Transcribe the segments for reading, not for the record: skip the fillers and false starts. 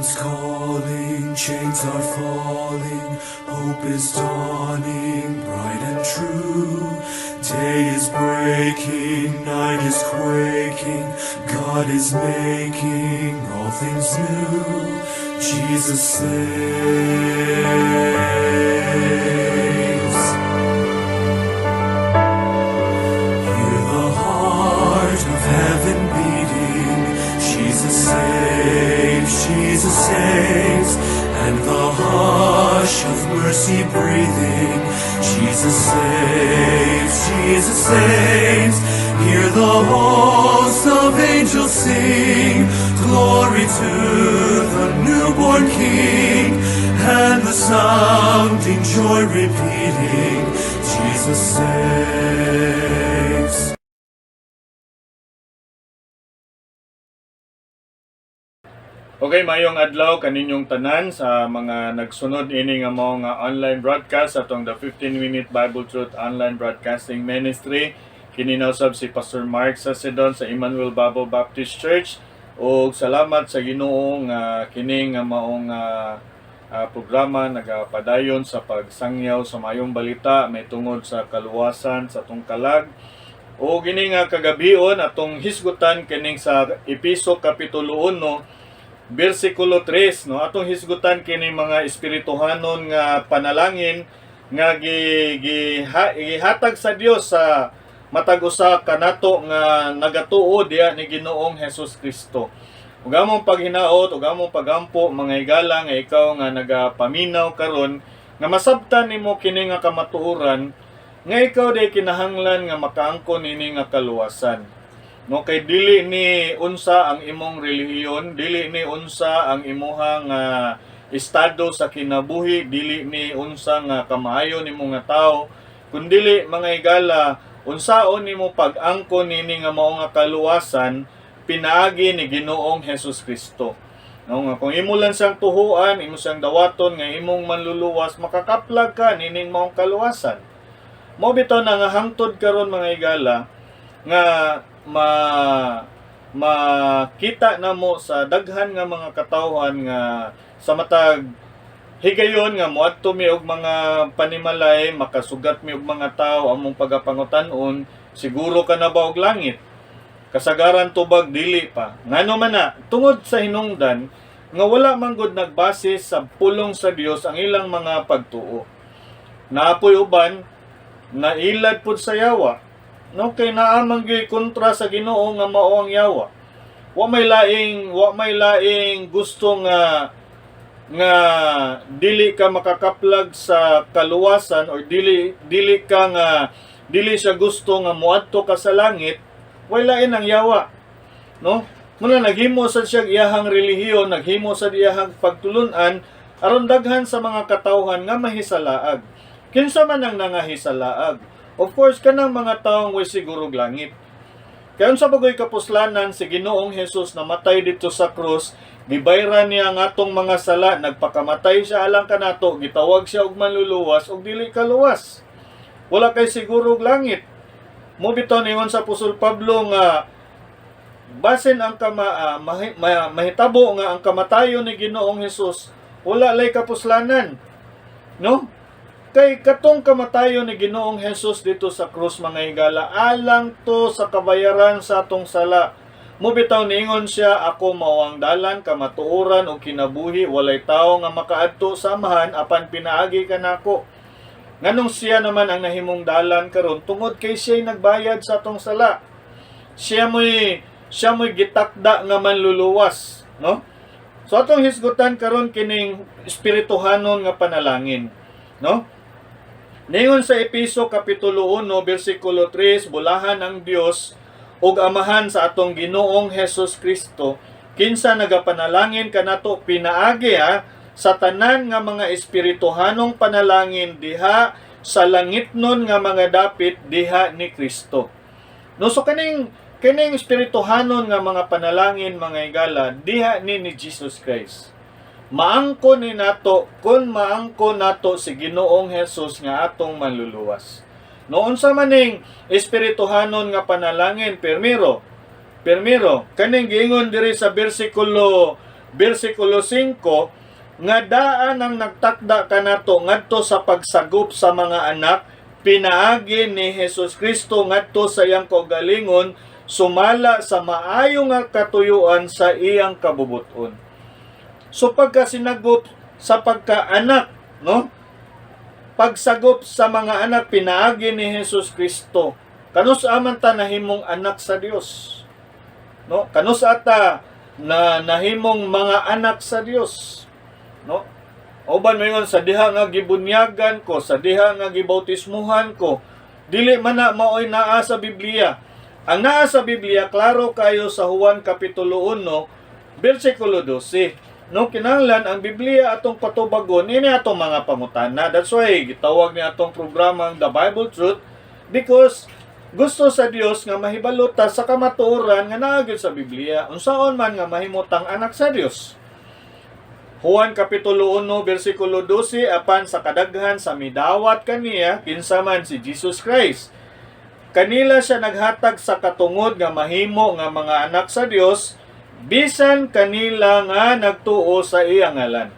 Heaven's calling, chains are falling, hope is dawning, bright and true. Day is breaking, night is quaking, God is making all things new. Jesus saves. Hear the heart of heaven beating. Jesus saves, Jesus saves. And the hush of mercy breathing. Jesus saves, Jesus saves. Hear the host of angels sing. Glory to the newborn King. And the sounding joy repeating. Jesus saves. Okay, mayong adlaw kaninyong tanan sa mga nagsunod ini nga mao nga online broadcast atong the 15-minute Bible Truth Online Broadcasting Ministry. Kini na usab si Pastor Mark Sasedon sa Emmanuel Bible Baptist Church. O salamat sa Ginoo nga kini nga maong programa nagapadayon sa pagsangyaw sa mayong balita may tungod sa kaluwasan sa atong kalag. O gini nga kagabion atong hisgutan kining sa Episo Kapitulo 1 versikulo 3, no, atong hisgutan kini mga espirituhanon nga panalangin nga gihatag sa Dios sa matag usa kanato nga nagatuo diha ni Ginoong Hesus Kristo. Ug among paghinaot ug among pagampo mga higala nga ikaw nga nagapaminaw karon nga masabtan nimo kini nga kamatuoran nga ikaw day kinahanglan nga makaangkon ini nga kaluwasan. No, kay dili ni unsa ang imong relihiyon, dili ni unsa ang imuhang estado sa kinabuhi, dili ni unsa nga kamaayo nimo nga tawo, kundili mga higala unsaon nimo pag-angkon nini nga mao nga kaluwasan pinaagi ni Ginoong Hesus Kristo. No, nga kung imo lang siyang tuhuan, imo siyang dawaton nga imong manluluwas, makakaplag ka nining maong kaluwasan. Mo bitaw na nga hangtod karon mga higala nga makita na mo sa daghan nga mga katawhan nga sa matag higayon nga moadto mi og mga panimalay, makasugat mi og mga tawo among pagapangutan-on, siguro ka na ba og langit? Kasagaran tubag dili pa. Ngano man na tungod sa hinungdan nga wala man gud nagbase sa pulong sa Dios ang ilang mga pagtuo. Naapoy uban na ilad pud sa yawa. No, kay naamang gyud kontra sa Ginoo nga mao ang yawa. Wa may laing gusto nga dili ka makakaplag sa kaluwasan or dili siya gusto nga moadto ka sa langit, way lain ang yawa. No? Muna naghimo sad siya iyahang relihiyon, naghimo sad iyahang pagtulunan aron daghan sa mga katawhan nga mahisalaag. Kinsa man ang nangahisalaag? Of course, kanang mga taong way sigurog langit. Kaya sa bagoy kapuslanan, si Ginoong Hesus namatay dito sa krus, gibayran niya ang atong mga sala, nagpakamatay siya alang kanato, gitawag siya og manluluwas og dili kaluwas. Wala kay sigurog langit. Mo bitaw ningon sa Apostol Pablo nga basin ang mahitabo nga ang kamatayon ni Ginoong Hesus wala lay kapuslanan. No? Kay katong kamatayon ni Ginoong Hesus dito sa krus mga higala, alang to sa kabayaran sa atong sala. Mubitaw niingon siya, ako mawang dalan, kamatuoran o kinabuhi, walay tao nga makaadto samahan, apan pinaagi ka nako. Nganong siya naman ang nahimong dalan karon tungod kay siya'y nagbayad sa atong sala. Siya mo'y gitakda nga manluluwas. No? So atong hisgutan karon kining espirituhanon nga panalangin. No? Ningon sa Episo Kapitulo 1, versikulo 3, bulahan ang Dios ug Amahan sa atong Ginoong Hesus Kristo, kinsa nagapanalangin kanato pinaagi sa tanan nga mga espirituhanong panalangin diha sa langitnon nga mga dapit diha ni Kristo. No, so kining espirituhanon nga mga panalangin mga higala diha ni Jesus Christ. Maangkon ni nato kun maangkon nato si Ginoong Hesus nga atong manluluwas. Noon sa maning espirituhanon nga panalangin, permiro, kaning giingon diri sa versikulo bersikulo 5, nga daan ang nagtakda kanato ngadto sa pagsagop sa mga anak, pinaagi ni Hesus Kristo ngadto sa iyang kaugalingon, sumala sa maayo nga katuyuan sa iyang kabubuton. So pagkasinagop sa pagkaanak, no? Pagsagop sa mga anak, pinaagi ni Hesus Kristo. Kanus aman ta nahimong anak sa Dios. No? Kanus ata na nahimong mga anak sa Dios. No? Oban mayon sa diha nga gibunyagan ko, sa diha nga gibautismuhan ko, dili man na maoy naa sa Biblia. Ang naa sa Biblia klaro kayo sa Juan kapitulo 1, bersikulo 12. No, kinahanglan ang Biblia atong patubagon ini atong mga pangutana. That's why gitawag ni atong programang The Bible Truth, because gusto sa Dios nga mahibalo ta sa kamatuoran nga naa gyud sa Biblia. Unsaon man nga mahimutang anak sa Dios. Juan kapitulo 1 bersikulo 12, apan sa kadaghan sa midawat kaniya kinsa man si Jesus Christ. Kanila siya naghatag sa katungod nga mahimo nga mga anak sa Dios, bisan kanila nga nagtuo sa iyang ngalan.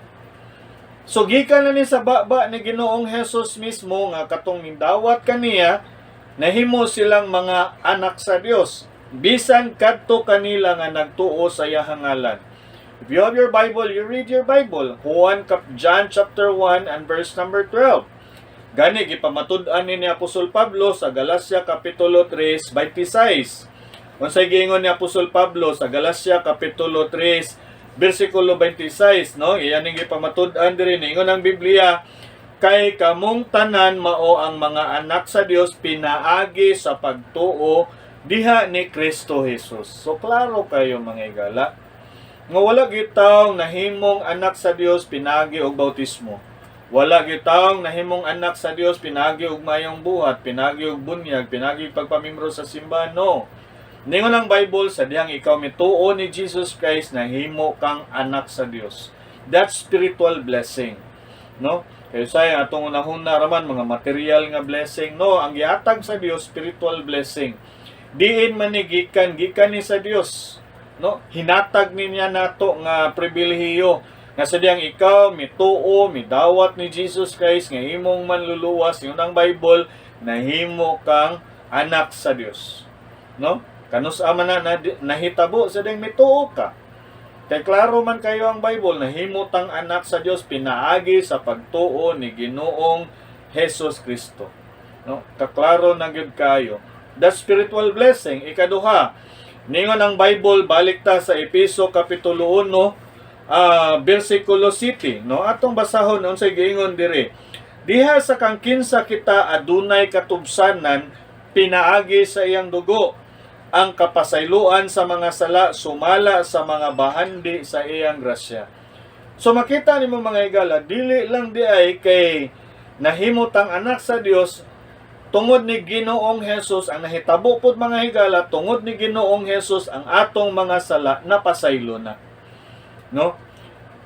So gikan na ni sa baba ni Ginoong Hesus mismo nga katong midawat kaniya, nahimo silang mga anak sa Dios, bisan kadto kanila nga nagtuo sa iyang ngalan. If you have your Bible, you read your Bible. John chapter 1 and verse number 12. Gani gipamatud-an ni Apostol Pablo sa Galacia kapitulo 3, 26. Unsay giingon ni Apostol Pablo sa Galacia kapitulo 3, bersikulo 26, no? Iyan ning gipamatud-an diri ningon ang Biblia, kay kamong tanan mao ang mga anak sa Dios pinaagi sa pagtuo diha ni Kristo Jesus. So klaro kayo mga igala, nga wala gitawng nahimong anak sa Dios pinagi og bautismo. Wala gitawng nahimong anak sa Dios pinagi og mayong buhat, pinagi og bunyag, pinagi pagpamembro sa simbahan. No. Ningon ang Bible, sa dihang ikaw mituo ni Jesus Christ, nahimo kang anak sa Dios. That's spiritual blessing. No? Kaya say atong unahuna raman mga material nga blessing. No, ang gihatag sa Dios spiritual blessing. Diin man ni gikan ni sa Dios. No, hinatag niya nato nga pribilehiyo nga sa diyang ikaw mituo midawat ni Jesus Christ nga imong manluluwas. Yun ang Bible, nahimo kang anak sa Dios. No, kanus ama na nahitabo sa diyang mituo ka. Kay klaro man kayo ang Bible, nahimo tang anak sa Dios pinaagi sa pagtuo ni Ginoong Hesus Kristo. No, kaklaro na gyud kayo. That spiritual blessing. Ikaduha, ningon ang Bible, balik ta sa Efeso kapitulo 1, bersikulo 7, no? Atong basahon unsay giingon dire. Diha sa kang kinsa kita adunay katubsanan, pinaagi sa iyang dugo ang kapasayloan sa mga sala, sumala sa mga bahandi sa iyang grasya. So makita nimo mga igala, dili lang di ay kay nahimutang anak sa Dios tungod ni Ginoong Hesus, ang nahitabo pod mga higala, tungod ni Ginoong Hesus ang atong mga sala napasaylo na. No?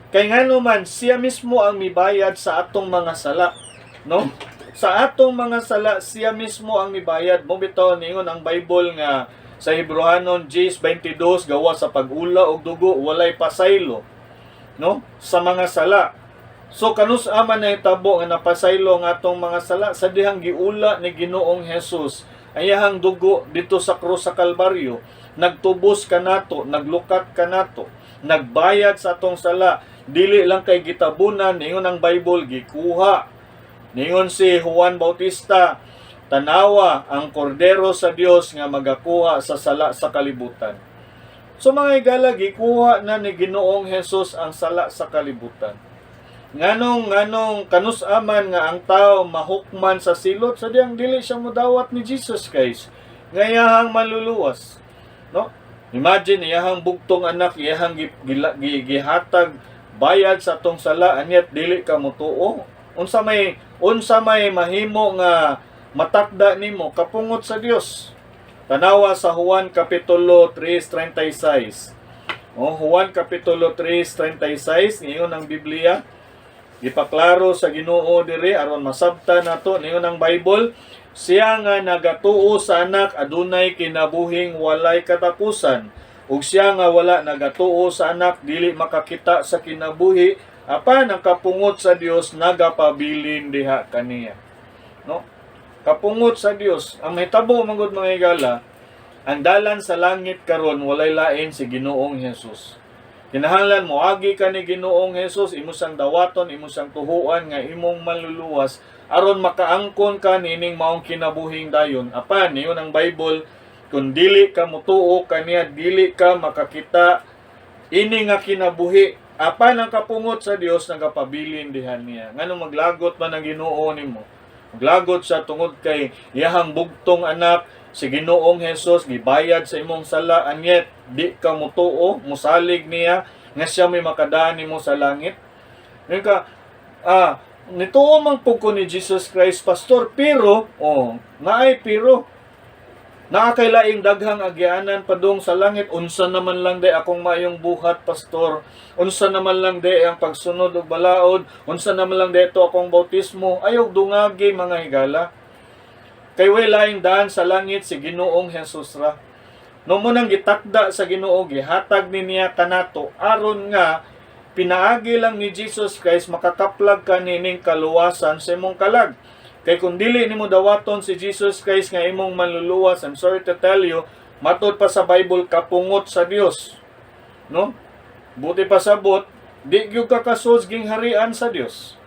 Kay ngano man siya mismo ang mibayad sa atong mga sala, no? Sa atong mga sala siya mismo ang mibayad. Mo bitaw ningon ang Bible nga sa Hebrehanon 10:22, gawa sa pag-ula og dugo walay pasaylo, no? Sa mga sala. So kanus aman na itabo nga napasaylo nga atong mga sala sa dihang giula ni Ginoong Hesus. Ayahang dugo dito sa krus sa Kalbaryo, nagtubos kanato, naglukat kanato, nagbayad sa atong sala. Dili lang kay gitabunan, ningon ang Bible gikuha. Ningon si Juan Bautista, tanawa ang kordero sa Dios nga magakuha sa sala sa kalibutan. So mga igala, gikuha na ni Ginoong Hesus ang sala sa kalibutan. Nganong kanus aman nga ang tao mahukman sa silot sa diyang dili siya modawat ni Jesus Christ ngayahang manluluwas. No? Imagine iyahang bugtong anak, iyahang gihatag bayad sa atong sala, anyat dili ka motuo. Unsa may mahimo nga matakda nimo kapungot sa Dios. Tanawa sa Juan kapitulo 3:36. Juan kapitulo 3:36, ngayon ang Biblia gipaklaro sa Ginoo diri aron masabtan nato. Ningon ang Bible, siya nga nagatuo sa anak adunay kinabuhing walay katapusan, ug siya nga wala nagatuo sa anak dili makakita sa kinabuhi, apan ang kapungot sa Dios nagapabilin diha kaniya. No? Kapungot sa Dios, ang mahitabo manggod mga higala, ang dalan sa langit karon walay lain si Ginoong Hesus. Kinahanglan moagi ka ni Ginoong Hesus, imo sang dawaton, imo sang tuhuan nga imong maluluwas aron makaangkon ka nining maong kinabuhing dayon. Apan niyon ang Bible, kung dili ka mutuo kaniya, dili ka makakita ini nga kinabuhi. Apan ang kapungot sa Dios nagapabilin dihan niya. Ngano maglagot man ang Ginoo nimo? Maglagot sa tungod kay iyahang bugtong anak si Ginoong Hesus gibayad sa imong sala, and yet di ka mutuo, musalig niya nga siya may makadaan nimo sa langit. Nga nituo man pug ko ni Jesus Christ, pastor, pero naay pero nakakailaing daghang agyanan padung sa langit. Unsa naman lang day akong mayong buhat, pastor? Unsa naman lang day ang pagsunod og balaod? Unsa naman lang day ito akong bautismo? Ayaw dungagi mga higala. Kay way laing daan sa langit si Ginoong Hesus ra. No mo nang gitakda sa Ginoo, gihatag niya kanato aron nga pinaagi lang ni Jesus Christ makakaplag ka nining kaluwasan sa imong kalag. Kay kung dili nimo dawaton si Jesus Christ nga imong manluluwas, I'm sorry to tell you, matod pa sa Bible, kapungot sa Dios. No? Buti pa sabot, di gyud ka kasud gingharian sa Dios.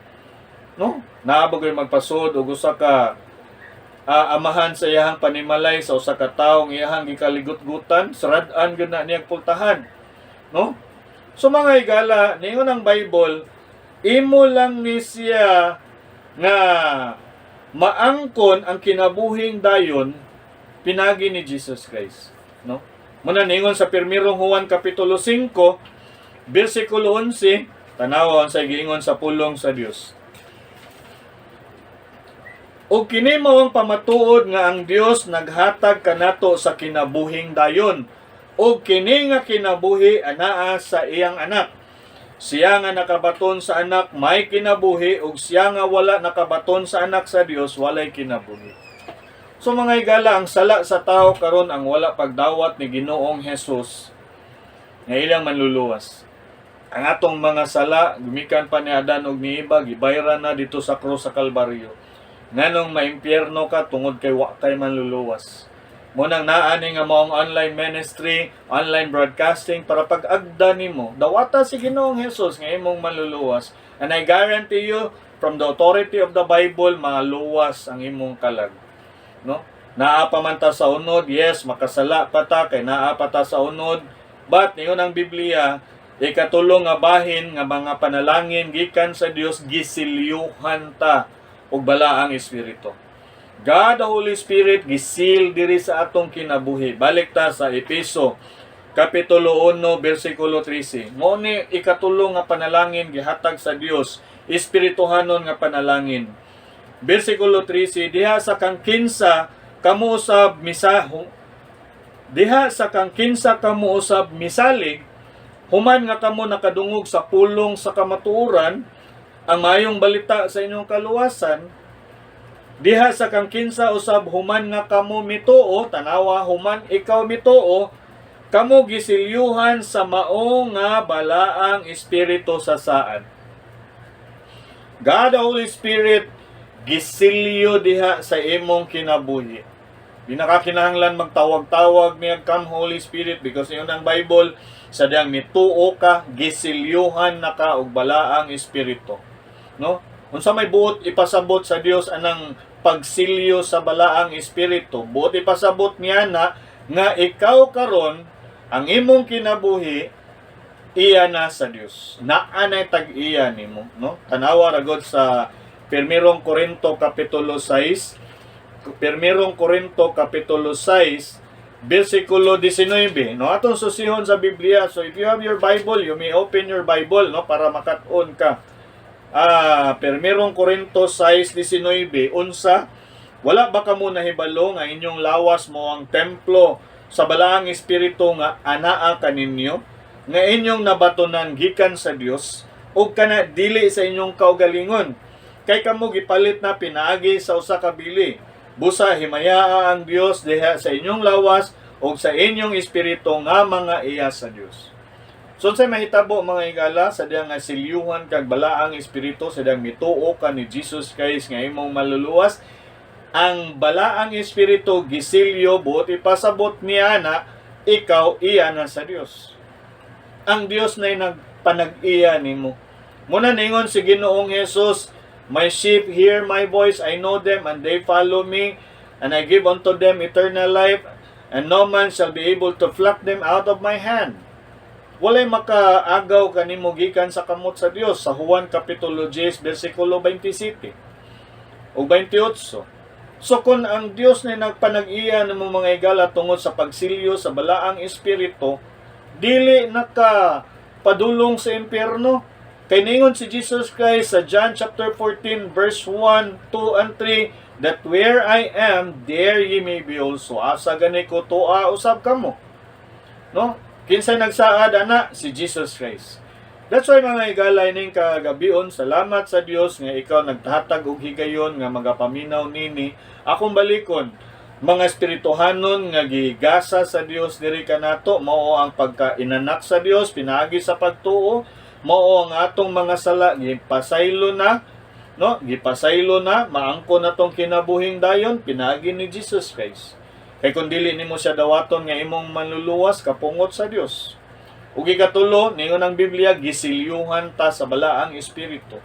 No? Naabog yung magpasod og usa ka amahan sa iyahang panimalay sa usa ka tawo iyahang gikaligut-gutan, sarad-an gyud na niyang pultahan. No? So mga higala, ningon ang Bible, imo lang ni siya nga maangkon ang kinabuhing dayon pinagi ni Jesus Christ. No? Muna ningon sa 1 Juan Kapitulo 5, versikulo 11, tanawon sa giingon sa pulong sa Dios. O kini mao ang pamatuod nga ang Dios naghatag kanato sa kinabuhing dayon. O kini nga kinabuhi anaa sa iyang anak. Siya nga nakabaton sa anak may kinabuhi, ug siya nga wala nakabaton sa anak sa Dios walay kinabuhi. So mga higala, ang sala sa tao karon ang wala pagdawat ni Ginoong Hesus nga ilang manluluwas. Ang atong mga sala gumikan pa ni Adan ug ni Eva gibayran na dito sa krus sa Kalbaryo. Nganong maimpyerno ka tungod kay wa kay manluluwas. Munang naani nga maong online ministry, online broadcasting para pag-agda nimo. Dawata si Ginoong Hesus nga imong manluluwas. And I guarantee you, from the authority of the Bible, maluwas ang imong kalag. No? Naa pa man ta sa unod, yes, makasala pa ta kay naa pa ta sa unod. But niyon ang Biblia, ikatulong nga bahin nga mga panalangin gikan sa Dios gisilyuhan ta og balaang espiritu. God the Holy Spirit gisil diri sa atong kinabuhi. Balik ta sa Efeso Kapitulo 1 versikulo 13. Mao ni ikatulong nga panalangin gihatag sa Dios, espirituhanon nga panalangin. Versikulo 13, diha sa kang kinsa kamo usab misalig, human nga kamo nakadungog sa pulong sa kamatuoran, ang mayong balita sa inyong kaluwasan. Diha sa kang kinsa usab human nga kamo mituo, tanawa human ikaw mituo, kamo gisilyuhan sa mao nga balaang espiritu sa saad. God the Holy Spirit gisilyo diha sa imong kinabuhi. Di nakakinahanglan magtawag-tawag niya, come Holy Spirit, because yun ang Bible, sa diyang mituo ka, gisilyuhan na ka og balaang espiritu. No? Unsa may buot ipasabot sa Dios anang pagsilyo sa balaang espiritu, buot ipasabot niya na nga ikaw karon ang imong kinabuhi iya na sa Dios. Naanay tag-iya nimo, no? Tanawa ra gud sa 1 Korinto Kapitulo 6, 1 Korinto Kapitulo 6, versikulo 19, no? Atong susihon sa Biblia. So if you have your Bible, you may open your Bible, no, para makat-on ka. 1 Korinto 6:19, unsa, wala ba kamo nahibalo nga inyong lawas mo ang templo sa balaang espiritu nga anaa kaninyo, nga inyong nabatonan gikan sa Dios, ug kana dili sa inyong kaugalingon, kay kamo gipalit na pinaagi sa usa ka bili. Busa himaya ang Dios diha sa inyong lawas, o sa inyong espiritu nga mga iya sa Dios. So sa mahitabo mga higala sa diyang nga silyuhan kag balaang espiritu sa diyang mituo ka ni Jesus Christ nga imong maluluwas, ang balaang espiritu gisilyo buot ipasabot niya na ikaw iya na sa Dios. Ang Dios na nagpanag-iya nimo. Muna ningon si Ginoong Jesus, "My sheep hear my voice, I know them, and they follow me, and I give unto them eternal life, and no man shall be able to pluck them out of my hand." Walay makaagaw kanimo gikan sa kamot sa Dios sa Juan Kapitulo 10, versikulo 27 o 28. So kung ang Dios na nagpanag-iya ng mga higala tungod sa pagsilyo sa balaang espiritu, dili nakapadulong sa impyerno. Kay ningon si Jesus Christ sa John chapter 14 verse 1, 2, and 3, that where I am, there ye may be also. Asa gani ko tuwa usab kamo. No? Kinsay nagsaad ana? Si Jesus Christ. That's why mga higalay ning kagabion, salamat sa Dios nga ikaw nagtatag og higayon nga magapaminaw nini akong balikon. Mga espirituhanon nga gigasa sa Dios diri kanato, mao ang pagkainanak sa Dios, pinaagi sa pagtuo, mao ang atong mga sala gipasaylo na, no? Gipasaylo na, maangko na tong kinabuhing dayon, pinaagi ni Jesus Christ. Kay kung dili nimo siya dawaton nga imong manluluwas, kapungot sa Dios. Ug ikatulo, ningon ang Biblia, gisilyuhan ta sa balaang espiritu.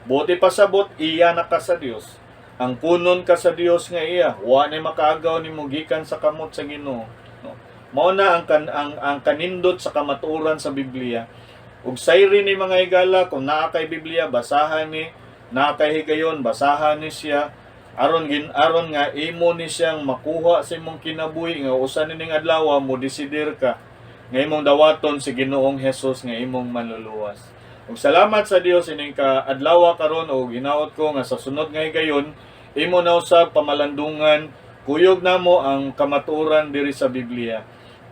Buti pasabot, iya na ka sa Dios. Ang kunon ka sa Dios nga iya, wa na makaagaw nimo gikan sa kamot sa Ginoo. No? Mao na ang kanindot sa kamatuoran sa Biblia. Ug sayri ni mga higala, kung naa kay Biblia, basahan ni, naa kay higayon, basahan ni siya, aron nga imo ni siyang makuha sa imong kinabuhi nga usa ning adlaw mo desider ka nga imong dawaton si Ginoong Hesus nga imong manluluwas. Ug salamat sa Dios ining kaadlaw karon, ug hinaot ko nga sa sunod nga higayon imo na usab pamalandungan kuyog namo ang kamatuoran diri sa Biblia.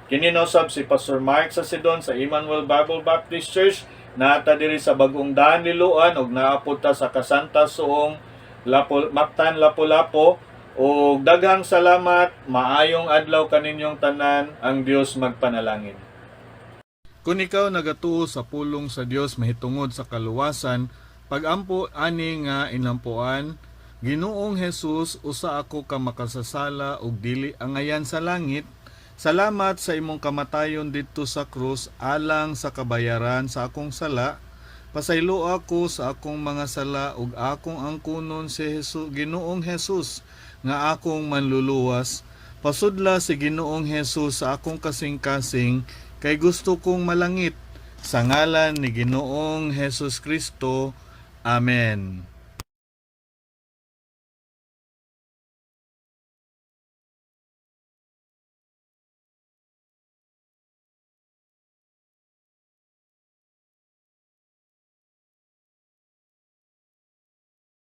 Kini na usab si Pastor Mark sa Sidon sa Emmanuel Bible Baptist Church, naata diri sa Bagong Daan, Liloan, ug naapod ta sa Kasanta Suong Mactan, Lapu-Lapu. Ug daghang salamat, maayong adlaw kaninyong tanan, ang Dios magpanalangin. Kung ikaw nagatuo sa pulong sa Dios mahitungod sa kaluwasan, pagampo ani nga inampuan, Ginoong Hesus, usa ako ka makasasala ug dili angayan sa langit. Salamat sa imong kamatayon didto sa krus alang sa kabayaran sa akong sala. Pasaylo ako sa akong mga sala ug akong angkunon si Ginoong Hesus nga akong manluluwas. Pasudla si Ginoong Hesus sa akong kasing-kasing kay gusto kong malangit. Sa ngalan ni Ginoong Hesus Kristo. Amen.